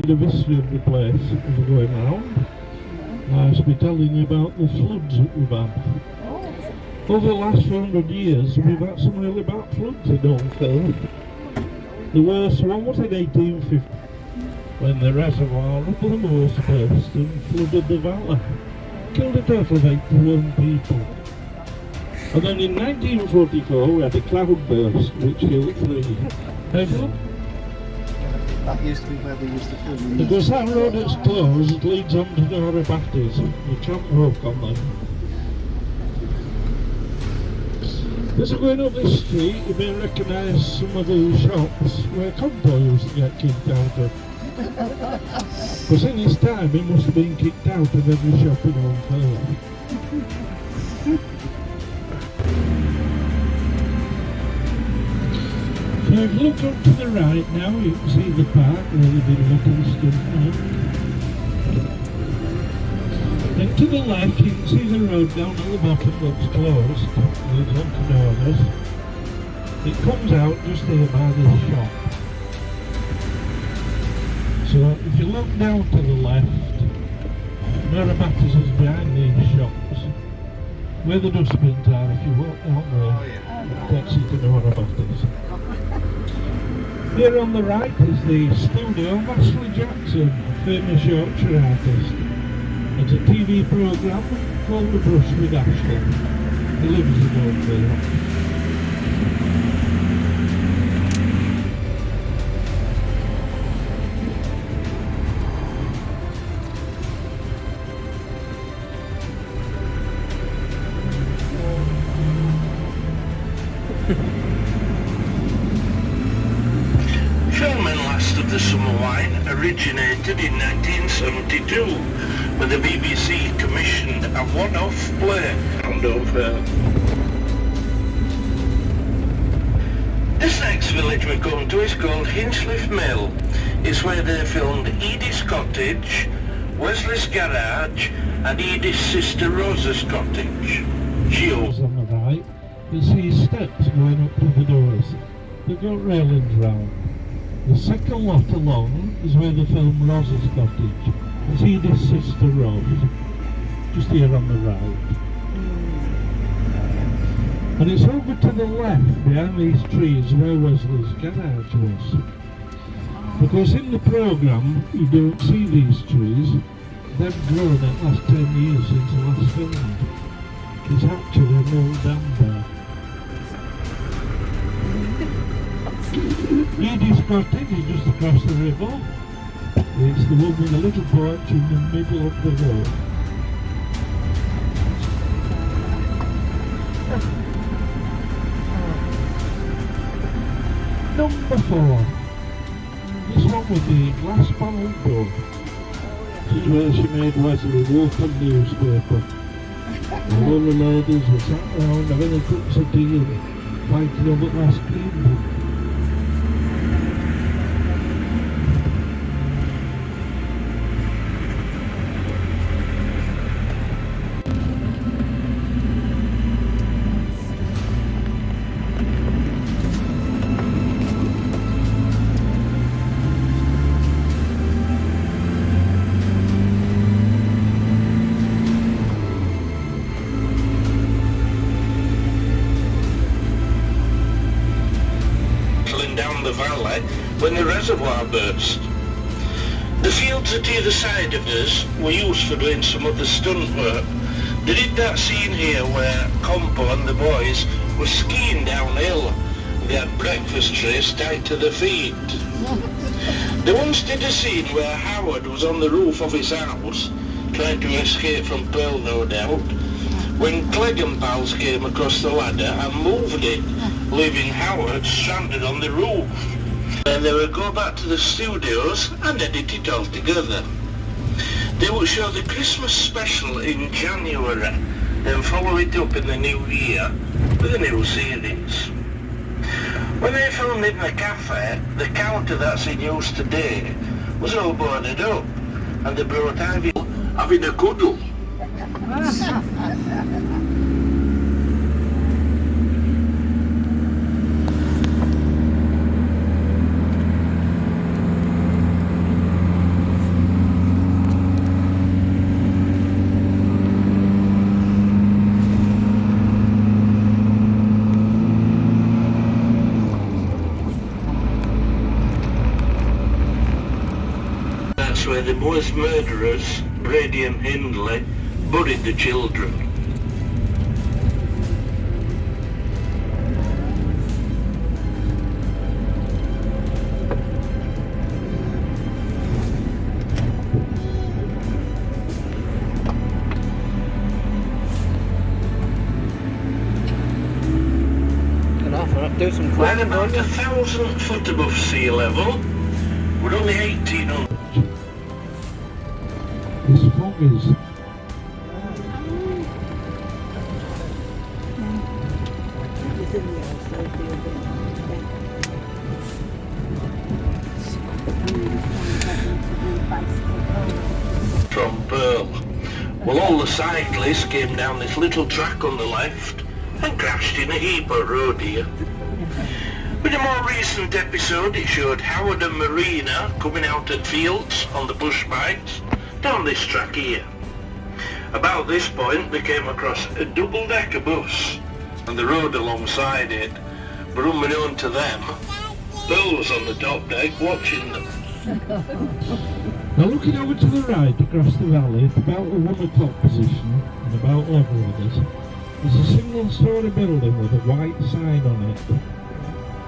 The history of the place as we're going round. I shall be telling you about the floods that we've had. Over the last 400 years, we've had some really bad floods in Holmfirth. The worst one was in 1850, when the reservoir up the moors burst and flooded the valley. Killed a total of 81 people. And then in 1944 we had a cloud burst which killed 3. That used to be where they used to film. Because that road that's closed leads on to Nora Batties. You can't walk on them. As we're going up this street, you may recognise some of the shops where Compo used to get kicked out of. Because in his time he must have been kicked out of every shop in Holmfirth. So if you look up to the right now, you can see the park where they've been looking stuff now. Then to the left you can see the road down at the bottom that's closed, leads on to Nora's. It comes out just here by this shop. So if you look down to the left, Nora Batties is behind these shops. Where the dustbins are, if you walk down there, it takes you to Nora Batties. Here on the right is the studio of Ashley Jackson, a famous Yorkshire artist. It's a TV programme called The Brush with Ashley. He lives in Holmfirth. Filming Last of the Summer Wine originated in 1972 when the BBC commissioned a one-off play on Holmfirth. This next village we're going to is called Hinchliffe Mill. It's where they filmed Edie's Cottage, Wesley's Garage and Edie's sister Rosa's cottage. She owns On the right, you see steps going up to the doors. They've got railings round. The second lot along is where they filmed Rosa's cottage. It's Edith's sister Rose, just here on the right. And it's over to the left, behind these trees, where Wesley's garage was. Because in the programme, you don't see these trees. They've grown in the last 10 years since the last filmed. It's actually an old dam there. Edie's cottage is just across the river. It's the one with a little porch in the middle of the road. Number 4. This one with the glass panelled door. This is where she made Wesley walk on newspaper. And all the ladies were sat around having a cups of tea and fighting over the last cream book. down the valley when the reservoir burst. The fields at either side of us were used for doing some of the stunt work. They did that scene here where Compo and the boys were skiing downhill. They had breakfast trays tied to their feet. They once did a scene where Howard was on the roof of his house, trying to escape from Pearl no doubt, when Clegg and pals came across the ladder and moved it, leaving Howard stranded on the roof. Then they would go back to the studios and edit it all together. They would show the Christmas special in January, then follow it up in the new year with a new series. When they filmed in the cafe, the counter that's in use today was all boarded up, and they brought Ivy having a cuddle. place where the boys' murderers, Brady and Hindley, buried the children. Do some We're climbing, about don't you? 1,000 foot above sea level. We're only 1,800. This fog is from Pearl. Well, all the cyclists came down this little track on the left and crashed in a heap of road here. With a more recent episode, it showed Howard and Marina coming out at fields on the push bikes down this track here. About this point, they came across a double-decker bus and the road alongside it, but unbeknown to them, Pearl was on the top deck watching them. now looking over to the right across the valley at about the 1 o'clock position and about level with us, there's a single-storey building with a white sign on it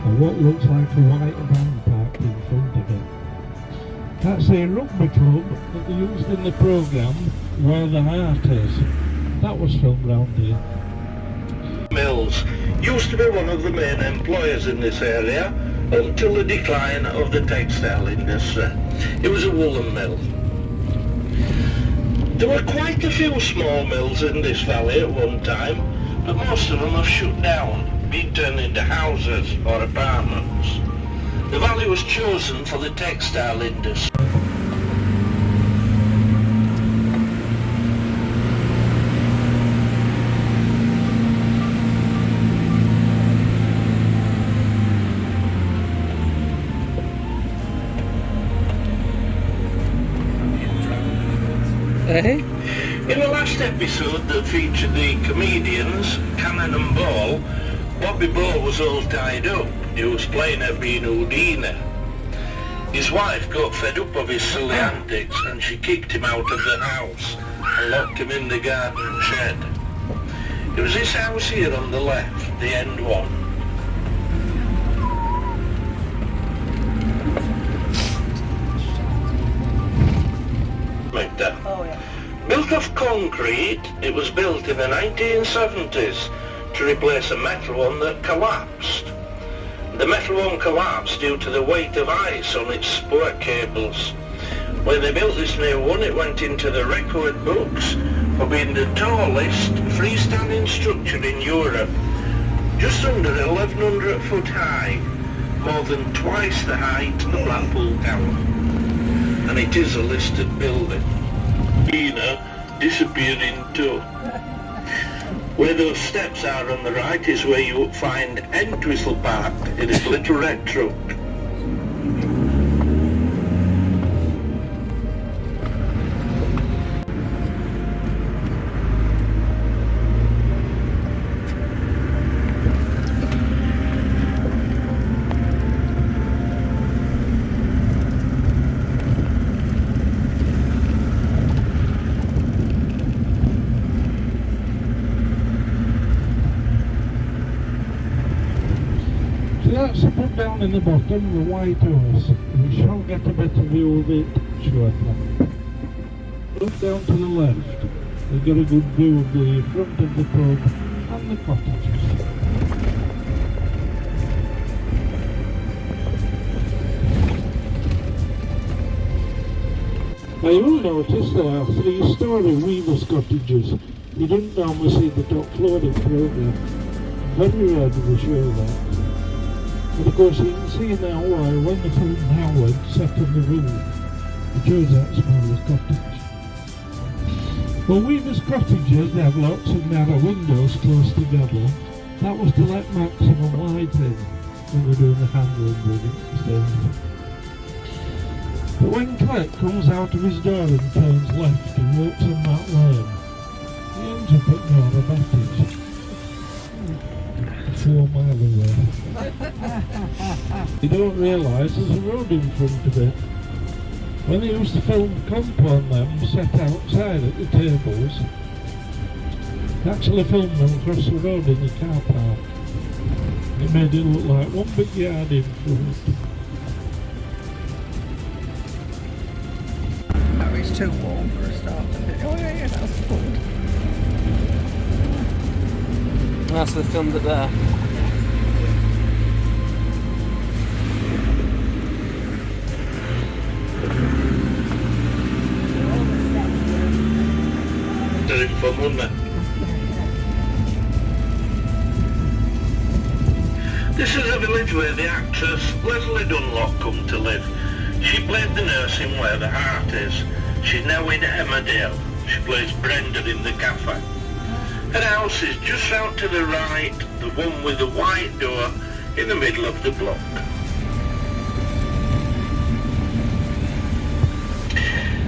and what looks like a white van parked in front of it. That's a rugby club that they used in the programme Where the Heart Is. That was filmed round here. Mills used to be one of the main employers in this area until the decline of the textile industry. It was a woolen mill. There were quite a few small mills in this valley at one time, but most of them have shut down, being turned into houses or apartments. The valley was chosen for the textile industry. Eh? In the last episode that featured the comedians Cannon and Ball, Bobby Ball was all tied up. He was playing at being Houdini. His wife got fed up of his silly antics and she kicked him out of the house and locked him in the garden shed. It was this house here on the left, the end one. Like that. Oh, yeah. Built of concrete, it was built in the 1970s to replace a metal one that collapsed. The metal one collapsed due to the weight of ice on its support cables. When they built this new one, it went into the record books for being the tallest freestanding structure in Europe, just under 1,100 foot high, more than twice the height of the Blackpool Tower. And it is a listed building. Dina disappeared in tow. Where those steps are on the right is where you would find Entwistle parked in his little red truck. So that's put down in the bottom, the white horse. We shall get a better view of it shortly. Look down to the left. We've got a good view of the front of the pub and the cottages. Now you will notice there are 3-storey weavers' cottages. You didn't normally see the top floor of the programme. Very rare do they show that. But of course you can see now why when the film Howard sat on the roof, it shows that smaller cottage. Well, weavers' cottages, they have lots of narrow windows close together. That was to let maximum light in when we're doing the hand weaving stage. But when Clett comes out of his door and turns left and walks on that lane, he ends up at Nora Battage, 4 miles away. You don't realise there's a road in front of it. When they used to film comp on them, set outside at the tables, they actually filmed them across the road in the car park. It made it look like one big yard in front. No, it's too warm for a start. Oh yeah, that's good. That's the filmed it there. Doing for Monday. This is a village where the actress Leslie Dunlop come to live. She played the nurse in Where the Heart Is. She's now in Emmerdale. She plays Brenda in The Cafe. Her house is just out to the right, the one with the white door in the middle of the block.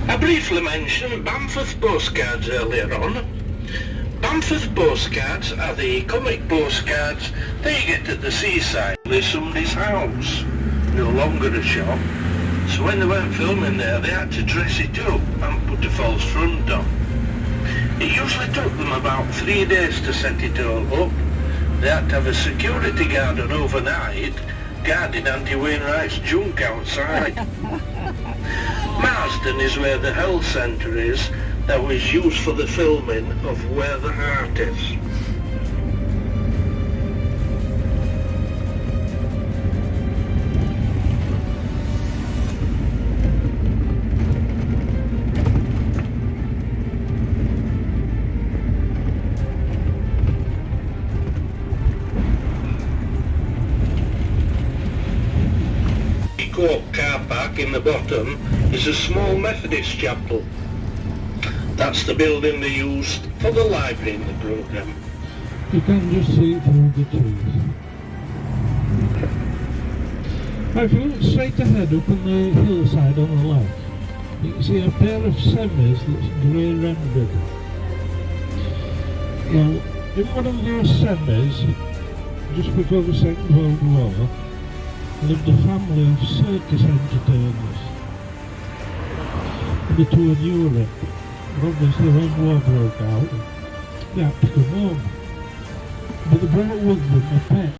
I briefly mentioned Bamforth postcards earlier on. Bamforth postcards are the comic postcards that you get at the seaside. There's somebody's house, no longer a shop. So when they weren't filming there, they had to dress it up and put a false front on. It usually took them about 3 days to set it all up. They had to have a security guard on overnight, guarding Andy Wainwright's junk outside. Marsden is where the health centre is that was used for the filming of Where the Heart Is. Court car park in the bottom is a small Methodist chapel. That's the building they used for the library in the programme. You can just see it through the trees. Now if you look straight ahead up on the hillside on the left, you can see a pair of semis that's grey rendered. Well, in one of those semis, just before the Second World War, lived a family of circus entertainers. They toured Europe. Obviously when war broke out, they had to come home. But they brought with them a pet.